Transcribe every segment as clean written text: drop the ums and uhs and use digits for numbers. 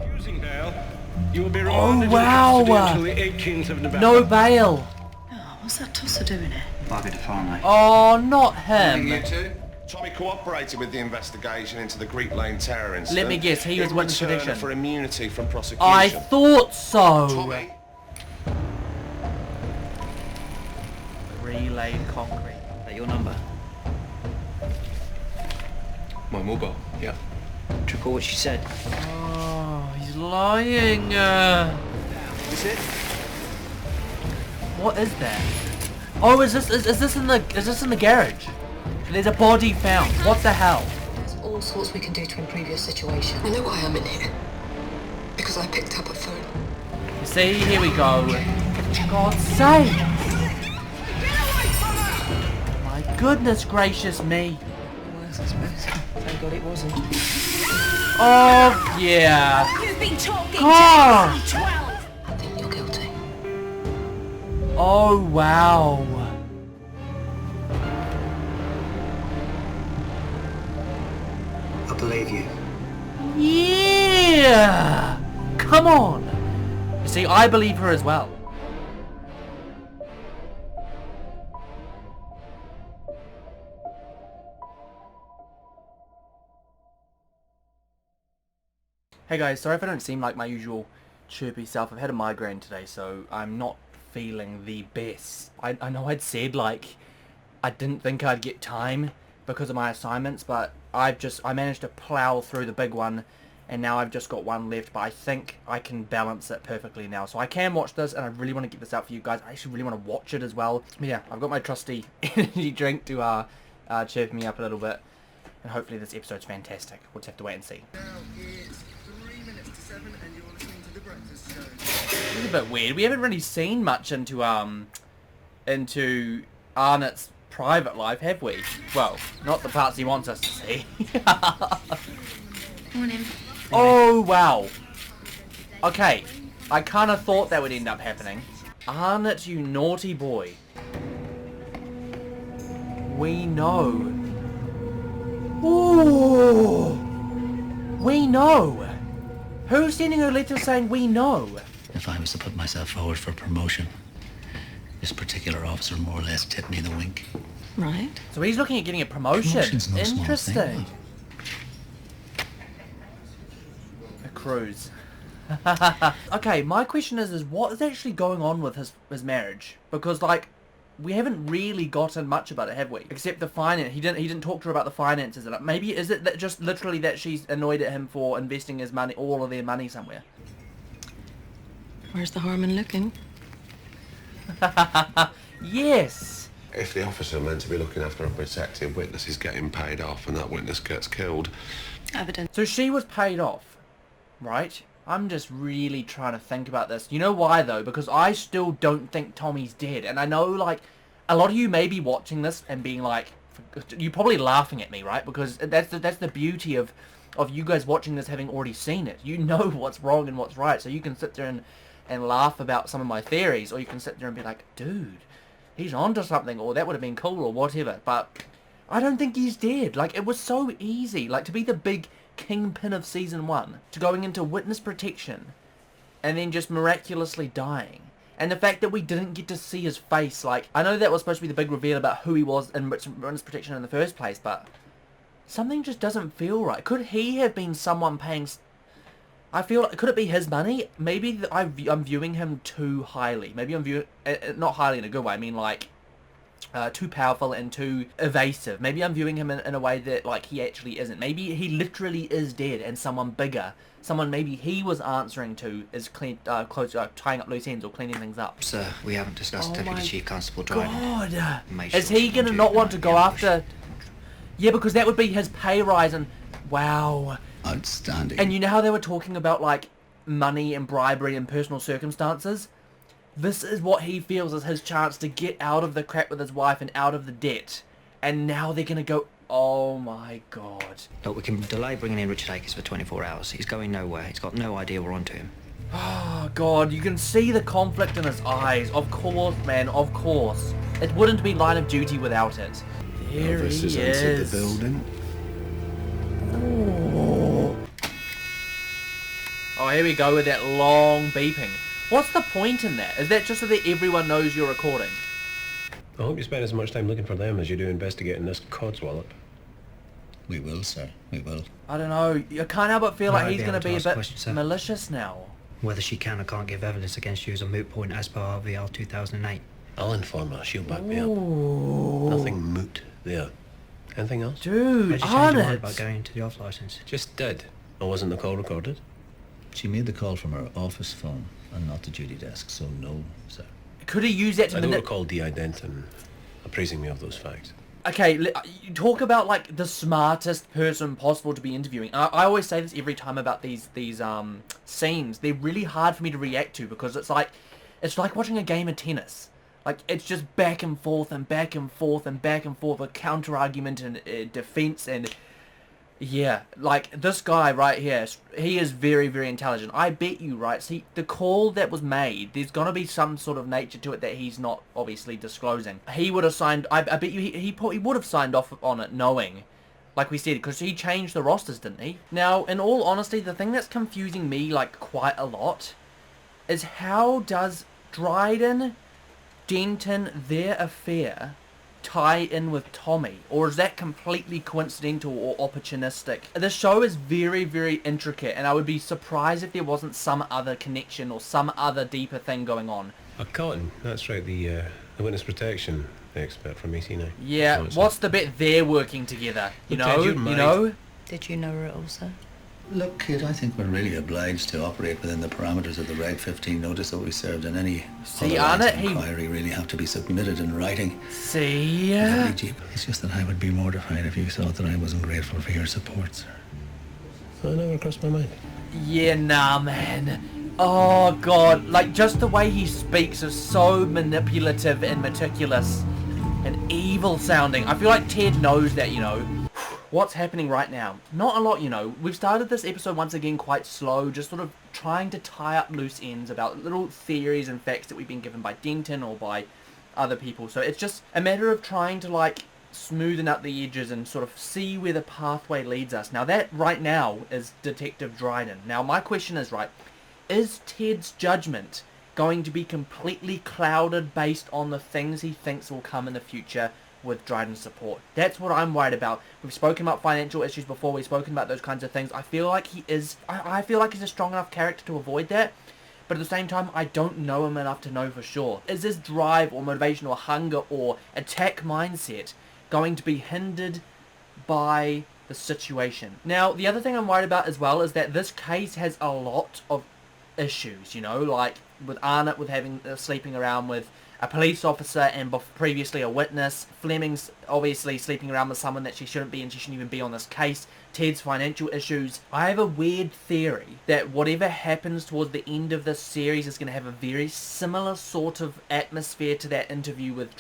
Accusing bail. You will be Oh, remanded wow. in custody until the 18th of November. No bail. Oh, what's that tosser doing here? Bugger to find me. Oh, not him. You two? Tommy cooperated with the investigation into the Greek Lane terror incident. Let me guess, he was witness return protection. for immunity from prosecution. I thought so. Tommy, Relayed concrete. Is that your number? My mobile, yeah. Recall what she said. Oh, he's lying. Is it? What is that? Oh, is this in the garage? There's a body found. What the hell? There's all sorts we can do to improve your situation. I know why I'm in here. Because I picked up a phone. You see, here we go. For God's sake! My goodness gracious me. Worse, I suppose. Thank God it wasn't. Oh yeah. You've been talking God. to 12. I think you're guilty. Oh wow. I believe you. Yeah. Come on. You see, I believe her as well. Hey guys, sorry if I don't seem like my usual chirpy self. I've had a migraine today, so I'm not feeling the best. I know I'd said, like, I didn't think I'd get time because of my assignments, but I managed to plow through the big one, and now I've just got one left, but I think I can balance it perfectly now. So I can watch this, and I really want to get this out for you guys. I actually really want to watch it as well. But yeah, I've got my trusty energy drink to chirp me up a little bit, and hopefully this episode's fantastic. We'll just have to wait and see. It's a bit weird. We haven't really seen much into Arnott's private life, have we? Well, not the parts he wants us to see. Morning. Oh wow. Okay, I kind of thought that would end up happening. Arnott, you naughty boy. We know. Ooh. We know. Who's sending a letter saying we know? If I was to put myself forward for promotion, this particular officer more or less tipped me the wink. Right. So he's looking at getting a promotion. Promotion's no small Interesting. thing, A cruise. Okay, my question is what is actually going on with his marriage? Because, like, we haven't really gotten much about it, have we? Except the finance. He didn't talk to her about the finances. And maybe is it that just literally that she's annoyed at him for investing his money, all of their money somewhere? Where's the harm in looking? Yes. if the officer meant to be looking after a protected witness is getting paid off and that witness gets killed. Evidence. So she was paid off, right? I'm just really trying to think about this. You know why, though? Because I still don't think Tommy's dead. And I know, like, a lot of you may be watching this and being like, you're probably laughing at me, right? Because that's the beauty of you guys watching this having already seen it. You know what's wrong and what's right. So you can sit there and laugh about some of my theories. Or you can sit there and be like, dude, he's onto something. Or that would have been cool or whatever. But I don't think he's dead. Like, it was so easy. Like, to be the big kingpin of season 1, to going into witness protection and then just miraculously dying, and the fact that we didn't get to see his face. Like, I know that was supposed to be the big reveal about who he was in witness protection in the first place, but something just doesn't feel right. Could he have been someone paying? I feel like, could it be his money? Maybe I'm viewing him too highly. Maybe I'm viewing not highly in a good way. I mean, like, too powerful and too evasive. Maybe I'm viewing him in a way that, like, he actually isn't. Maybe he literally is dead and someone bigger, someone maybe he was answering to, is tying up loose ends or cleaning things up. Sir, we haven't discussed Deputy Chief Constable driving. God! Make Is sure he you going to do not your want to own go after... Yeah, because that would be his pay rise and... Wow. Outstanding. And you know how they were talking about, like, money and bribery and personal circumstances? This is what he feels is his chance to get out of the crap with his wife and out of the debt. And now they're going to go... Oh my God. Look, we can delay bringing in Richard Akers for 24 hours. He's going nowhere. He's got no idea we're onto him. Oh God, you can see the conflict in his eyes. Of course, man, of course. It wouldn't be Line of Duty without it. There Elvis has he entered is. the building. Oh, here we go with that long beeping. What's the point in that? Is that just so that everyone knows you're recording? I hope you spend as much time looking for them as you do investigating this codswallop. We will, sir. We will. I don't know. I can't help but feel like Might he's be going able to to be a ask a bit question, sir. malicious now. Whether she can or can't give evidence against you is a moot point as per RVL 2008. I'll inform her. She'll back me up. Ooh. Nothing moot there. Anything else? Dude, Where'd you change your mind Arnott. about going into the off license? Just did. Or wasn't the call recorded? She made the call from her office phone and not the duty desk, so no, sir. Could he use that to I don't manip- recall D.I. Denton appraising me of those facts. Okay, you talk about like the smartest person possible to be interviewing. I always say this every time about these scenes. They're really hard for me to react to because it's like watching a game of tennis. Like it's just back and forth and back and forth and back and forth, a counter argument and defense and yeah, like this guy right here, he is very, very intelligent. I bet you, right, see, the call that was made, there's going to be some sort of nature to it that he's not obviously disclosing. He would have signed, I bet you, he would have signed off on it knowing, like we said, because he changed the rosters, didn't he? Now, in all honesty, the thing that's confusing me, like, quite a lot, is how does Dryden, Denton, their affair tie in with Tommy, or is that completely coincidental or opportunistic? The show is very, very intricate, and I would be surprised if there wasn't some other connection or some other deeper thing going on. Cotton, that's right, the witness protection expert from AC9. Yeah, So it's what's the bet they're working together? You Look, know, Ted, you're you married. know. Did you know her at all, sir? Look, kid, I think we're really obliged to operate within the parameters of the Reg 15 notice that we served, and any See, other lines Arnott, of he- inquiry really have to be submitted in writing. See, Lovely Jeep. It's just that I would be mortified if you thought that I wasn't grateful for your support, sir. That never crossed my mind. yeah, nah, man. Oh god, like just the way he speaks is so manipulative and meticulous and evil sounding. I feel like Ted knows that, you know. What's happening right now? Not a lot, you know. We've started this episode once again quite slow, just sort of trying to tie up loose ends about little theories and facts that we've been given by Denton or by other people. So it's just a matter of trying to like smoothen out the edges and sort of see where the pathway leads us. Now that right now is Detective Dryden. Now my question is, right, is Ted's judgment going to be completely clouded based on the things he thinks will come in the future with Dryden's support? That's what I'm worried about. We've spoken about financial issues before, we've spoken about those kinds of things. I feel like he is, I feel like he's a strong enough character to avoid that, but at the same time, I don't know him enough to know for sure. Is this drive or motivation or hunger or attack mindset going to be hindered by the situation? Now, the other thing I'm worried about as well is that this case has a lot of issues, you know, like with Arnott with having sleeping around with a police officer and previously a witness. Fleming's obviously sleeping around with someone that she shouldn't be and she shouldn't even be on this case. Ted's financial issues. I have a weird theory that whatever happens towards the end of this series is going to have a very similar sort of atmosphere to that interview with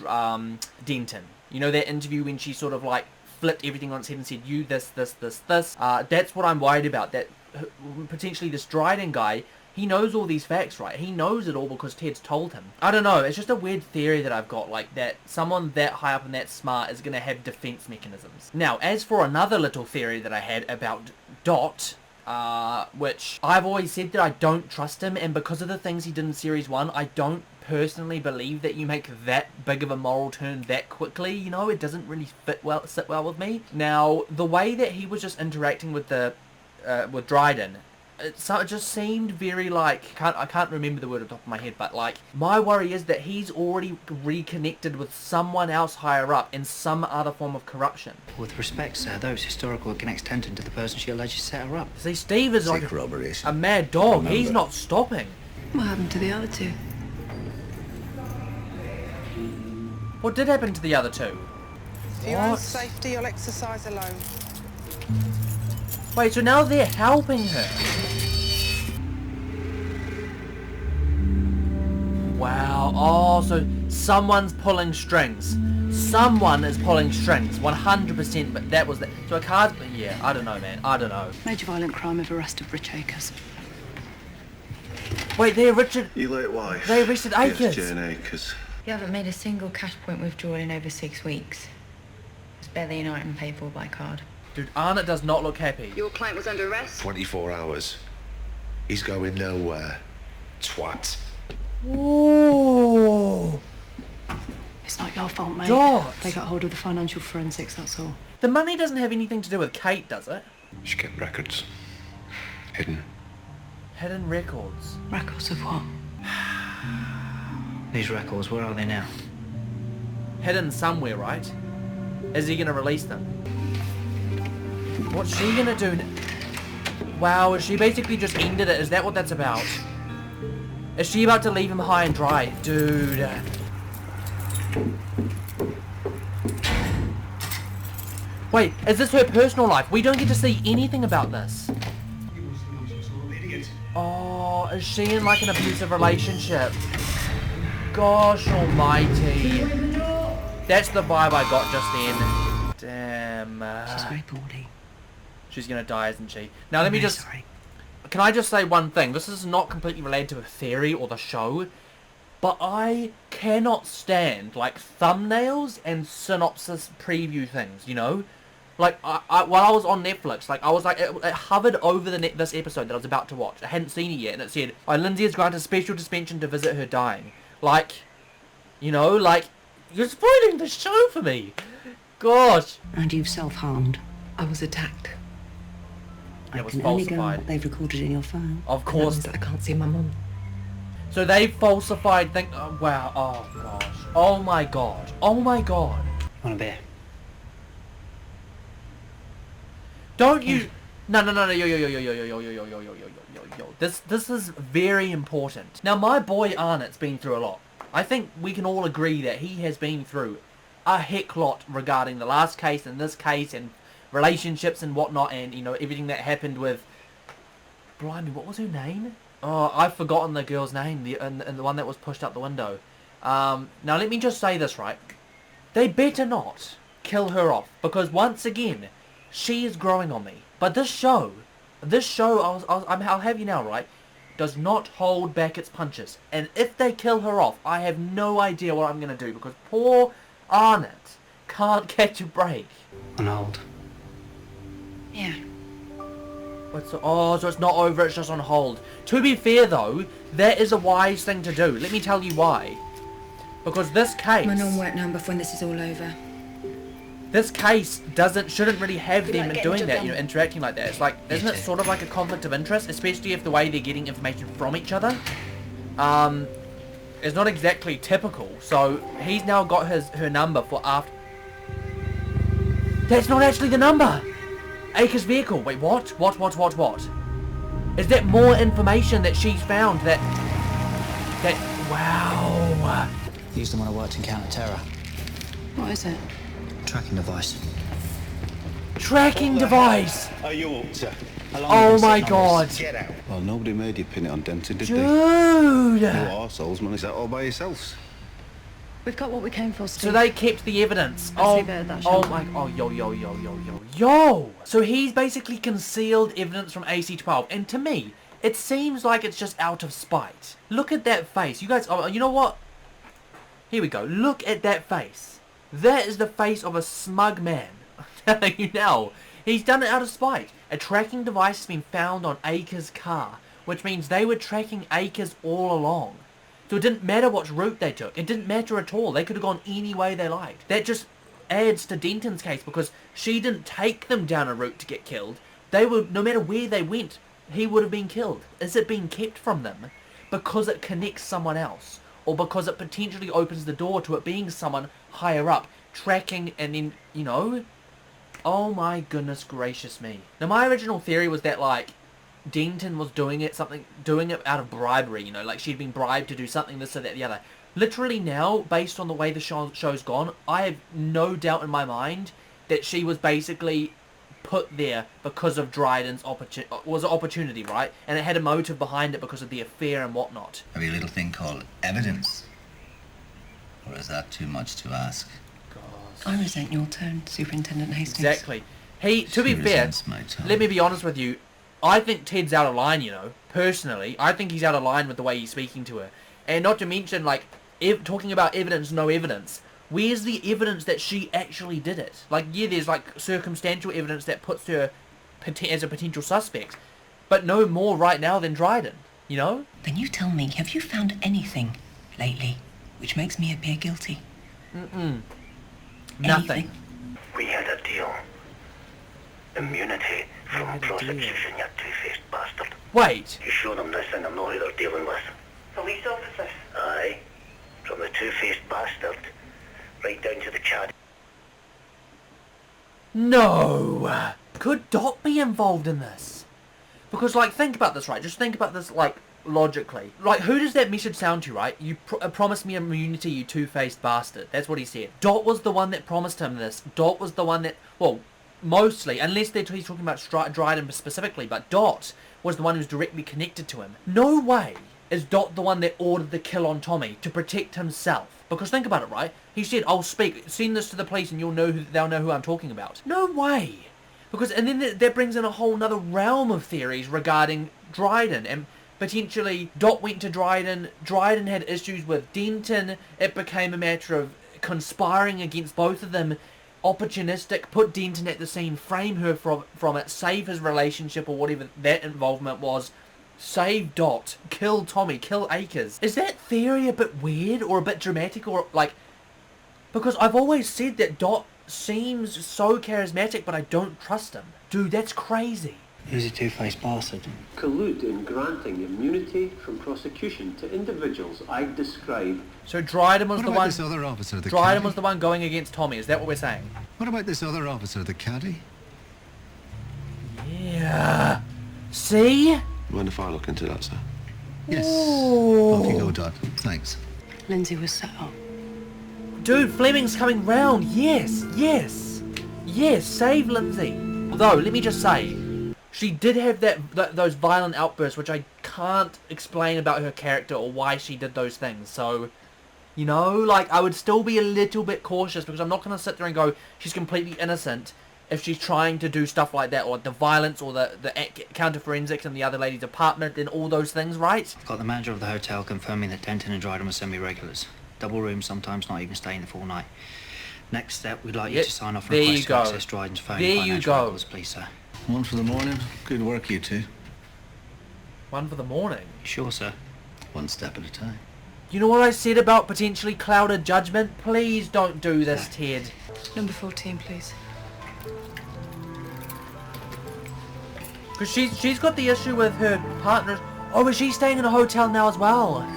Denton. You know, that interview when she sort of like flipped everything on its head and said, you this. That's what I'm worried about, that potentially this Dryden guy, he knows all these facts, right? He knows it all because Ted's told him. I don't know, it's just a weird theory that I've got, like that someone that high up and that smart is going to have defense mechanisms. Now, as for another little theory that I had about Dot, which I've always said that I don't trust him, and because of the things he did in Series 1, I don't personally believe that you make that big of a moral turn that quickly. You know, it doesn't really sit well with me. Now, the way that he was just interacting with with Dryden, it just seemed very like, I can't remember the word off the top of my head, but like, my worry is that he's already reconnected with someone else higher up in some other form of corruption. With respect, sir, those historical connects Denton to the person she alleged set her up. See, Steve is like corroboration. a mad dog. Remember. He's not stopping. What happened to the other two? What did happen to the other two? For your own What? safety, you'll exercise alone. Wait, so now they're helping her. Wow. Oh, so someone's pulling strings. Someone is pulling strings. 100%, but that was the... So a card... Yeah, I don't know, man. I don't know. Major violent crime of arrest of Rich Acres. Wait, they're Richard... Your late wife. They arrested Akers. Yes, Jane Akers. You haven't made a single cash point withdrawal in over 6 weeks. There's barely an item paid for by card. Dude, Arnott does not look happy. Your client was under arrest? 24 hours. He's going nowhere. Twat. Ooh. It's not your fault, mate. Dot. They got hold of the financial forensics, that's all. The money doesn't have anything to do with Kate, does it? She kept records. Hidden. Hidden records. Records of what? These records, where are they now? Hidden somewhere, right? Is he gonna release them? What's she gonna do? Wow, is she basically just ended it? Is that what that's about? Is she about to leave him high and dry? Dude. Wait, is this her personal life? We don't get to see anything about this. Oh, is she in like an abusive relationship? Gosh almighty. That's the vibe I got just then. Damn. She's very poorly. She's gonna die, isn't she? Now let me I'm very just... sorry. Can I just say one thing? This is not completely related to a theory or the show, but I cannot stand, like, thumbnails and synopsis preview things, you know? Like, while I was on Netflix, like, I was like, it hovered over this episode that I was about to watch. I hadn't seen it yet, and it said, Lindsay is granted special suspension to visit her dying. Like, you know, like, you're spoiling the show for me. Gosh. And you've self-harmed. I was attacked. It I was can only go on falsified. what they've recorded in your phone. Of course. That I can't see my mum. So they falsified thing. Oh, wow. Oh gosh. Oh my god. Oh my god. Want a beer? Don't you? No. Yo. This is very important. Now my boy Arnott's been through a lot. I think we can all agree that he has been through a heck lot regarding the last case and this case and relationships and whatnot, and you know everything that happened with. Blimey, what was her name? Oh, I've forgotten the girl's name. The one that was pushed out the window. Now let me just say this, right? They better not kill her off, because once again, she is growing on me. But this show, I'll have you now, right? Does not hold back its punches. And if they kill her off, I have no idea what I'm gonna do, because poor Arnott can't catch a break. On hold. Yeah. So it's not over, it's just on hold. To be fair though, that is a wise thing to do. Let me tell you why. Because this case... My non-work number for when this is all over. This case shouldn't really have them doing that, you know, interacting like that. It's like, isn't it sort of like a conflict of interest? Especially if the way they're getting information from each other. It's not exactly typical. So, he's now got her number for after... That's not actually the number! Acre's vehicle. Wait, what? What? Is that more information that she's found that... Wow. Used them when I worked in counter-terror. What is it? Tracking device. Tracking device! Are you up to? Oh my god. Get out. Well, nobody made you pin it on Denton, did they? Dude! You arseholes, man. Is that all by yourselves? We've got what we came for, Steve. So they kept the evidence. Let's leave it at that, shall we? Yo! So he's basically concealed evidence from AC-12, and to me, it seems like it's just out of spite. Look at that face. You guys, you know what? Here we go. Look at that face. That is the face of a smug man. I'm telling you now. He's done it out of spite. A tracking device has been found on Acre's car, which means they were tracking Acres all along. So it didn't matter what route they took. It didn't matter at all. They could have gone any way they liked. That just adds to Denton's case, because she didn't take them down a route to get killed. They were, no matter where they went, he would have been killed. Is it being kept from them because it connects someone else? Or because it potentially opens the door to it being someone higher up, tracking and then, you know? Oh my goodness gracious me. Now my original theory was that, like, Denton was doing it out of bribery, you know, like she'd been bribed to do something, this or that, the other. Literally now, based on the way the show's gone, I have no doubt in my mind that she was basically put there because of Dryden's opportunity, right? And it had a motive behind it because of the affair and whatnot. Have you a little thing called evidence? Or is that too much to ask? I resent your tone, Superintendent Hastings. Exactly. To be fair, let me be honest with you, I think Ted's out of line, you know, personally. I think he's out of line with the way he's speaking to her. And not to mention, like, talking about evidence, no evidence. Where's the evidence that she actually did it? Like, yeah, there's, like, circumstantial evidence that puts her as a potential suspect. but no more right now than Dryden, you know? Then you tell me, have you found anything lately which makes me appear guilty? Nothing. We had a deal. Immunity from prosecution, you two-faced bastard. Wait. You show them this and they'll know who they're dealing with. Police officer. Aye. From the two-faced bastard, right down to the Chad. No! Could Dot be involved in this? Because, like, think about this, right? Just think about this, like, logically. Like, who does that message sound to, right? You promised me immunity, you two-faced bastard. That's what he said. Dot was the one that promised him this. Dot was the one that, well, mostly, unless he's talking about Dryden specifically, but Dot was the one who was directly connected to him. No way is Dot the one that ordered the kill on Tommy to protect himself. Because think about it, right? He said, I'll send this to the police and they'll know who I'm talking about. No way! Because, and then that brings in a whole nother realm of theories regarding Dryden, and potentially Dot went to Dryden had issues with Denton, it became a matter of conspiring against both of them, opportunistic, put Denton at the scene, frame her from it, save his relationship or whatever that involvement was, save Dot, kill Tommy, kill Akers. Is that theory a bit weird or a bit dramatic or like... Because I've always said that Dot seems so charismatic but I don't trust him. Dude, that's crazy. Who's a two-faced bastard? Collude in granting immunity from prosecution to individuals I describe. So Dryden was the one... this other officer, the Dryden caddy? was the one going against Tommy, is that what we're saying? What about this other officer, the caddy? Yeah. See? Mind if I look into that, sir? Yes. Ooh. Off you go, Dot. Thanks. Lindsay was set up. Dude, Fleming's coming round. Yes, yes, yes. Save Lindsay. Although, let me just say, she did have those violent outbursts, which I can't explain about her character or why she did those things. So, you know, like, I would still be a little bit cautious because I'm not going to sit there and go, she's completely innocent if she's trying to do stuff like that, or the violence, or the counter-forensics in the other lady's apartment and all those things, right? I've got the manager of the hotel confirming that Denton and Dryden were semi-regulars. Double rooms, sometimes not even staying the full night. Next step, we'd like you to sign off a request to access Dryden's phone and financial records, please, sir. One for the morning. Good work, you two. One for the morning? Sure, sir. One step at a time. You know what I said about potentially clouded judgment? Please don't do this, Ted. Number 14, please. Because she's got the issue with her partner. Oh, is she staying in a hotel now as well?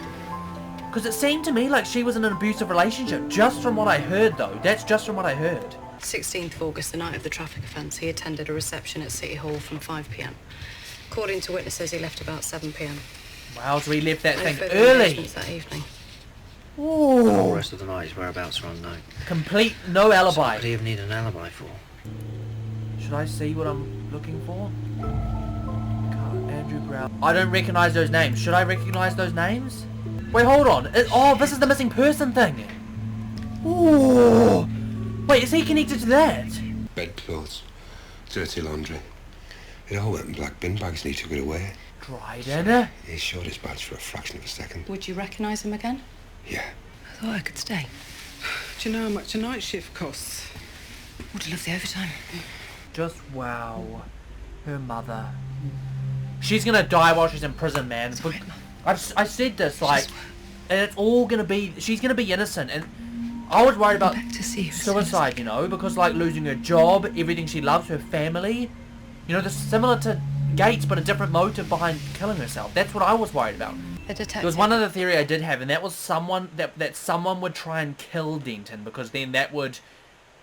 Because it seemed to me like she was in an abusive relationship. Just from what I heard, though. That's just from what I heard. 16th of August, the night of the traffic offence, he attended a reception at City Hall from 5 p.m. According to witnesses, he left about 7 p.m. Wow, so he left that thing further early. engagements that evening. Ooh. The whole rest of the night's whereabouts are unknown. Complete no alibi. So what do you even need an alibi for? Should I see what I'm looking for? Andrew Brown. I don't recognise those names. Should I recognise those names? Wait, hold on. Oh, this is the missing person thing. Ooh. Wait, is he connected to that? Bedclothes, dirty laundry. It all went in black bin bags and he took it away. Dryden? He showed his badge for a fraction of a second. Would you recognise him again? Yeah. I thought I could stay. Do you know how much a night shift costs? Would have loved the overtime. Just wow. Her mother. She's gonna die while she's in prison, man. I said this, like, and it's all gonna be, she's gonna be innocent, and I was worried about suicide, you know, because, like, losing her job, everything she loves, her family, you know, this similar to Gates, but a different motive behind killing herself. That's what I was worried about. There was one other theory I did have, and that was someone, that someone would try and kill Denton, because then that would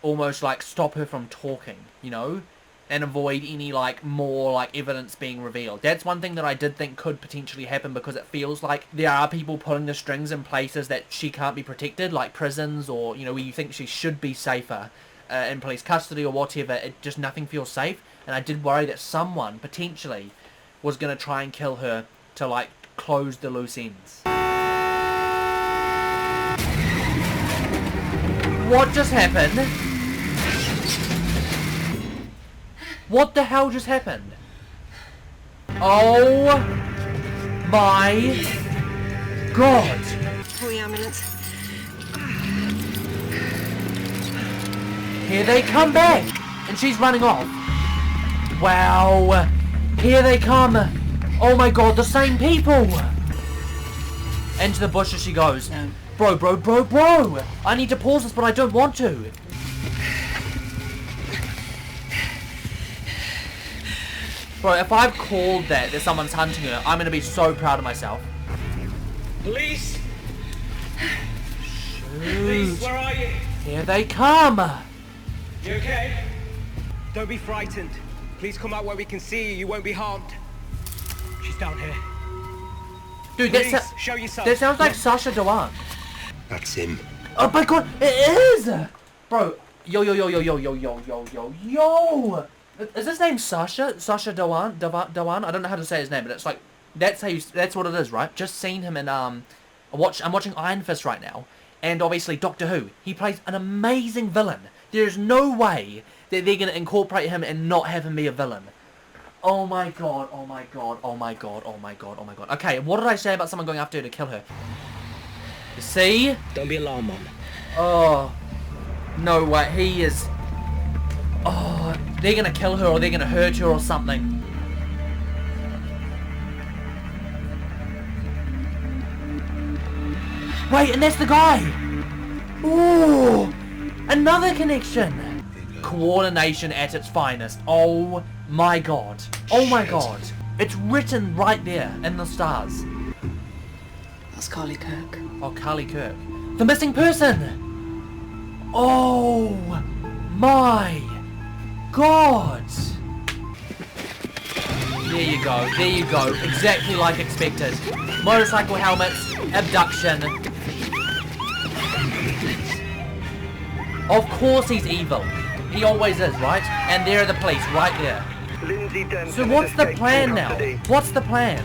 almost, like, stop her from talking, you know, and avoid any, like, more, like, evidence being revealed. That's one thing that I did think could potentially happen, because it feels like there are people pulling the strings in places that she can't be protected, like prisons, or, you know, where you think she should be safer in police custody or whatever. It just, nothing feels safe, and I did worry that someone, potentially, was going to try and kill her to, like, close the loose ends. What just happened? What the hell just happened? Oh my god! Call the ambulance. Here they come back! And she's running off. Wow! Here they come! Oh my god, the same people! Into the bushes she goes. No. Bro. I need to pause this, but I don't want to. Bro, if I've called that someone's hunting her, I'm gonna be so proud of myself. Police! Shoot. Police, where are you? Here they come! You okay? Don't be frightened. Please come out where we can see you. You won't be harmed. She's down here. Dude, Please, show yourself. that sounds like Sacha Dhawan. That's him. Oh my god, it is! Bro, yo. Is his name Sacha? Sacha Dhawan? Dhawan? I don't know how to say his name, but it's like, that's what it is, right? Just seen him in, I'm watching Iron Fist right now, and obviously Doctor Who. He plays an amazing villain. There's no way that they're gonna incorporate him and not have him be a villain. Oh my god. Okay, what did I say about someone going after her to kill her? You see? Don't be alarmed, Mom. Oh, no way, he is... Oh, they're gonna kill her or they're gonna hurt her or something. Wait, and that's the guy! Ooh! Another connection! Coordination at its finest. Oh my god. Oh my god. It's written right there in the stars. That's Carly Kirk. Oh, Carly Kirk. The missing person! Oh my god! There you go. Exactly like expected. Motorcycle helmets, abduction. Of course he's evil. He always is, right? And there are the police, right there. So what's the plan now? What's the plan?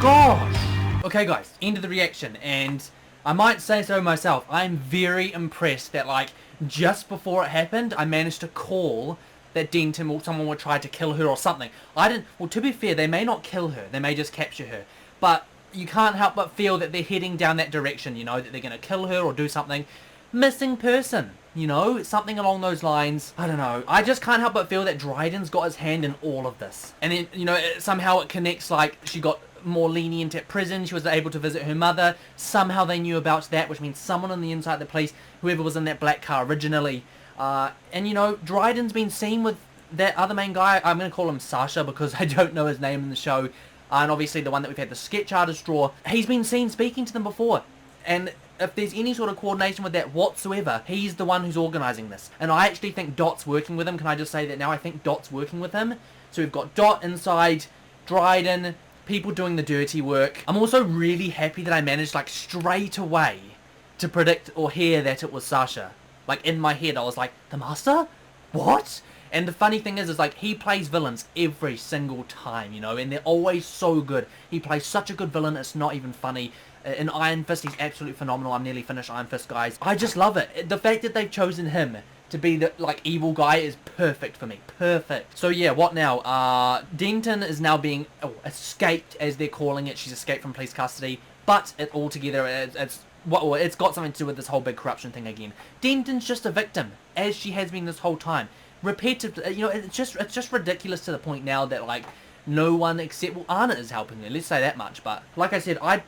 Gosh! Okay guys, end of the reaction, and I might say so myself, I'm very impressed that, like, just before it happened, I managed to call that Denton or someone would try to kill her or something. Well, to be fair, they may not kill her, they may just capture her, but you can't help but feel that they're heading down that direction, you know, that they're going to kill her or do something. Missing person, you know, something along those lines. I don't know, I just can't help but feel that Dryden's got his hand in all of this. And then, you know, somehow it connects, like, she got more lenient at prison, she was able to visit her mother, somehow they knew about that, which means someone on the inside of the police, whoever was in that black car originally, and you know, Dryden's been seen with that other main guy. I'm going to call him Sacha because I don't know his name in the show, and obviously the one that we've had the sketch artist draw, he's been seen speaking to them before, and if there's any sort of coordination with that whatsoever, he's the one who's organising this, and I actually think Dot's working with him. Can I just say that now? I think Dot's working with him. So we've got Dot inside, Dryden, people doing the dirty work. I'm also really happy that I managed, like, straight away to predict or hear that it was Sacha. Like, in my head I was like, the Master? What? And the funny thing is like, he plays villains every single time, you know, and they're always so good. He plays such a good villain, it's not even funny. In Iron Fist, he's absolutely phenomenal. I'm nearly finished Iron Fist, guys. I just love it. The fact that they've chosen him to be the, like, evil guy is perfect for me. Perfect. So yeah, what now? Denton is now being escaped, as they're calling it. She's escaped from police custody, but it altogether, it's got something to do with this whole big corruption thing again. Denton's just a victim, as she has been this whole time. Repetitive, you know, it's just ridiculous to the point now that, like, no one except, well, Anna is helping her, let's say that much, but like I said, I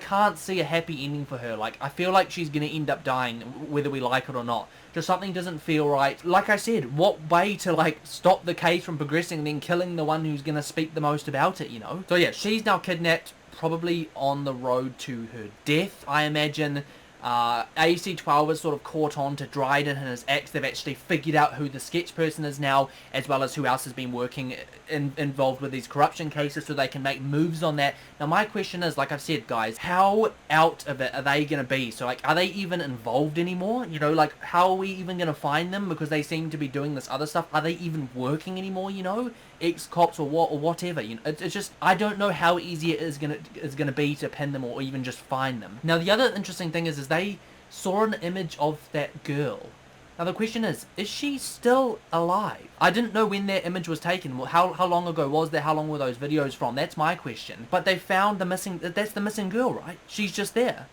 can't see a happy ending for her. Like, I feel like she's going to end up dying, whether we like it or not. Just something doesn't feel right. Like I said, what way to, like, stop the case from progressing and then killing the one who's going to speak the most about it, you know? So yeah, she's now kidnapped, probably on the road to her death, I imagine. AC-12 is sort of caught on to Dryden and his ex. They've actually figured out who the sketch person is now, as well as who else has been working involved with these corruption cases, so they can make moves on that. Now my question is, like I've said, guys, how out of it are they going to be? So, like, are they even involved anymore? You know, like, how are we even going to find them? Because they seem to be doing this other stuff. Are they even working anymore, you know? Ex-cops or what, or whatever, you know? It's just, I don't know how easy it is gonna be to pin them or even just find them. Now the other interesting thing is they saw an image of that girl. Now the question is she still alive? I didn't know when that image was taken. Well, how long ago was that? How long were those videos from? That's my question. But they found the missing, that's the missing girl, right? She's just there.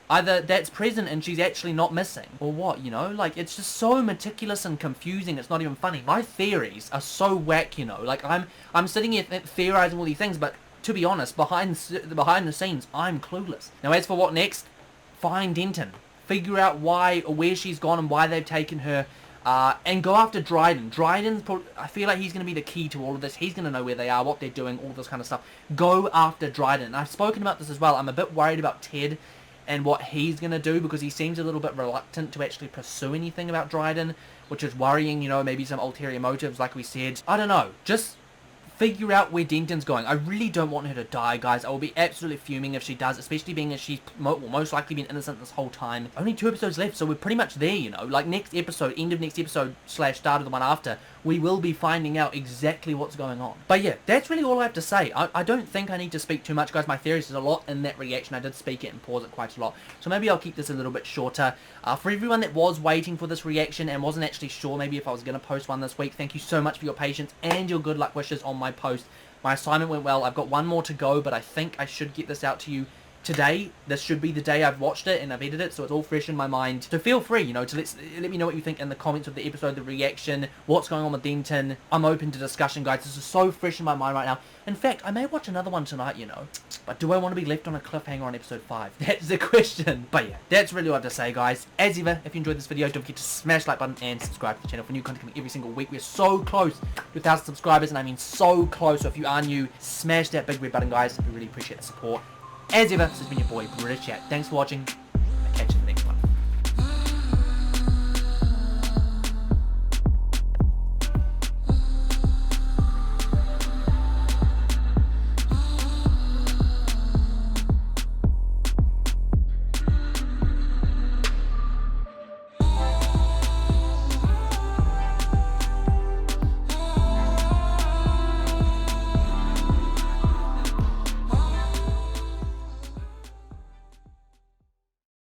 Either that's present and she's actually not missing, or what, you know? Like, it's just so meticulous and confusing, it's not even funny. My theories are so whack, you know? Like, I'm sitting here theorizing all these things, but to be honest, behind the scenes, I'm clueless. Now, as for what next, find Denton. Figure out why or where she's gone and why they've taken her. And go after Dryden. I feel like he's going to be the key to all of this. He's going to know where they are, what they're doing, all this kind of stuff. Go after Dryden. I've spoken about this as well. I'm a bit worried about Ted and what he's going to do, because he seems a little bit reluctant to actually pursue anything about Dryden, which is worrying, you know, maybe some ulterior motives, like we said. I don't know. Just figure out where Denton's going. I really don't want her to die, guys. I will be absolutely fuming if she does, especially being as she's most likely been innocent this whole time. Only 2 episodes left, so we're pretty much there, you know. Like, next episode, end of next episode / start of the one after, we will be finding out exactly what's going on. But yeah, that's really all I have to say. I don't think I need to speak too much, guys. My theories, there's a lot in that reaction. I did speak it and pause it quite a lot, so maybe I'll keep this a little bit shorter. For everyone that was waiting for this reaction and wasn't actually sure maybe if I was going to post one this week, thank you so much for your patience and your good luck wishes on my post. My assignment went well. I've got one more to go, but I think I should get this out to you today. This should be the day I've watched it and I've edited it, so it's all fresh in my mind. So feel free, you know, to let me know what you think in the comments of the episode, the reaction, what's going on with Denton. I'm open to discussion, guys. This is so fresh in my mind right now. In fact, I may watch another one tonight, you know. But do I want to be left on a cliffhanger on episode 5? That's the question. But yeah, that's really what I have to say, guys. As ever, if you enjoyed this video, don't forget to smash the like button and subscribe to the channel for new content coming every single week. We're so close to 1,000 subscribers, and I mean so close. So if you are new, smash that big red button, guys. We really appreciate the support. As ever, this has been your boy, British Chat. Thanks for watching.